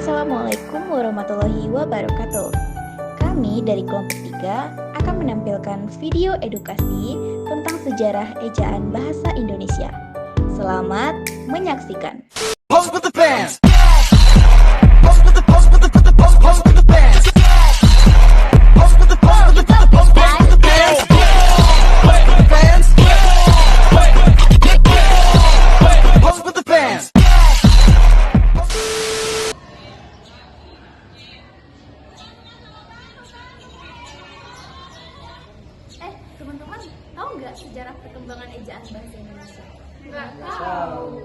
Assalamualaikum warahmatullahi wabarakatuh. Kami dari kelompok 3 akan menampilkan video edukasi tentang sejarah ejaan bahasa Indonesia. Selamat menyaksikan. Pose with the fans. Pose with the pose with the pose pose with the fans. Pose with the pose with the pose pose with the fans. Pose with the fans. Pose with the fans. Teman-teman, tahu nggak sejarah perkembangan ejaan bahasa Indonesia? Nggak tahu.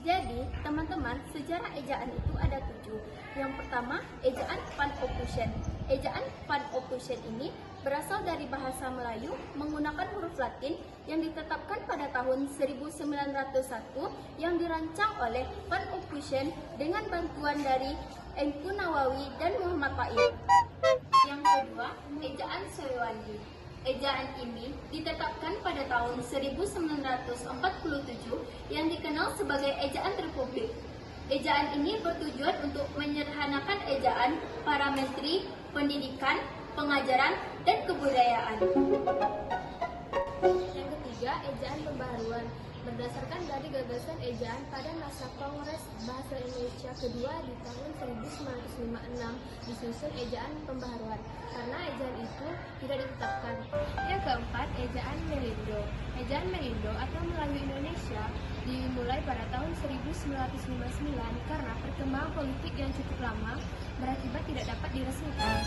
Jadi, teman-teman, sejarah ejaan itu ada 7. Yang pertama, ejaan Van Ophusen. Ejaan Van Ophusen ini berasal dari bahasa Melayu menggunakan huruf Latin yang ditetapkan pada tahun 1901 yang dirancang oleh Van Ophusen dengan bantuan dari Engku Nawawi dan Muhammad Faiz. Yang kedua, ejaan Sewandi. Ejaan ini ditetapkan pada tahun 1947 yang dikenal sebagai ejaan Republik. Ejaan ini bertujuan untuk menyederhanakan ejaan para menteri, pendidikan, pengajaran, dan kebudayaan. Yang ketiga, ejaan pembaharuan. Berdasarkan dari gagasan ejaan pada masa Kongres Bahasa Indonesia kedua di tahun 1956 disusun ejaan pembaharuan karena ejaan itu tidak ditetapkan. Yang keempat, ejaan Melindo. Ejaan Melindo atau Melayu Indonesia dimulai pada tahun 1959 karena perkembangan politik yang cukup lama berakibat tidak dapat diresmikan.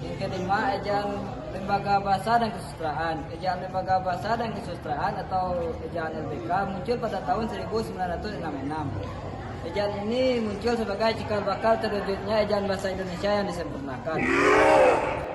Yang kelima, ejaan lembaga bahasa dan kesusastraan. Ejaan lembaga bahasa dan kesusastraan atau ejaan LBK muncul pada tahun 1966. Ejaan ini muncul sebagai cikal bakal terwujudnya ejaan bahasa Indonesia yang disempurnakan.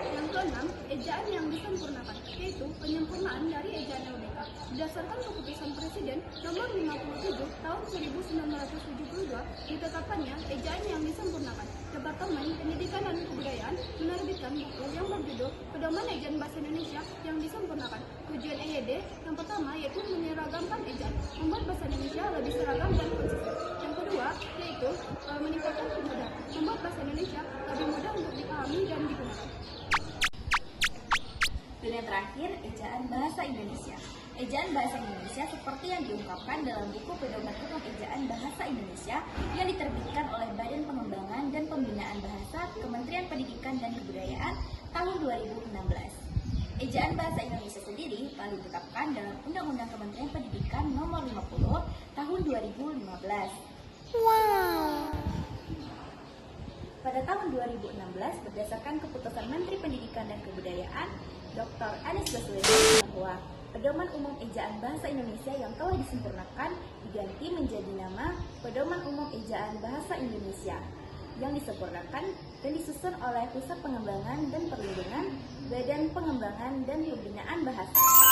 Yang keenam, ejaan yang disempurnakan, yaitu penyempurnaan dari ejaan LBK. Berdasarkan keputusan Presiden nomor 57 tahun 1972, ditetapkannya ejaan yang disempurnakan. Departemen Pendidikan dan Kebudayaan menerbitkan buku yang berjudul Pedoman Ejaan Bahasa Indonesia yang Disempurnakan. Tujuan EYD yang pertama yaitu menyeragamkan ejaan, membuat bahasa Indonesia lebih seragam dan konsisten. Yang kedua yaitu meningkatkan kemudahan, membuat bahasa Indonesia lebih mudah untuk dipahami dan digunakan. Dan yang terakhir, ejaan bahasa Indonesia. Ejaan bahasa Indonesia seperti yang diungkapkan dalam buku Pedoman Umum Ejaan Bahasa Indonesia yang diterbitkan oleh Badan Pengembangan dan Pembinaan Bahasa Kementerian Pendidikan dan Kebudayaan tahun 2016. Ejaan bahasa Indonesia sendiri telah ditetapkan dalam Undang-Undang Kementerian Pendidikan nomor 50 tahun 2015. Pada tahun 2016, berdasarkan keputusan Menteri Pendidikan dan Kebudayaan, Dr. Anies Baswedan, bahwa Pedoman Umum Ejaan Bahasa Indonesia yang telah disempurnakan diganti menjadi nama Pedoman Umum Ejaan Bahasa Indonesia yang disempurnakan dan disusun oleh Pusat Pengembangan dan Perlindungan Badan Pengembangan dan Pembinaan Bahasa.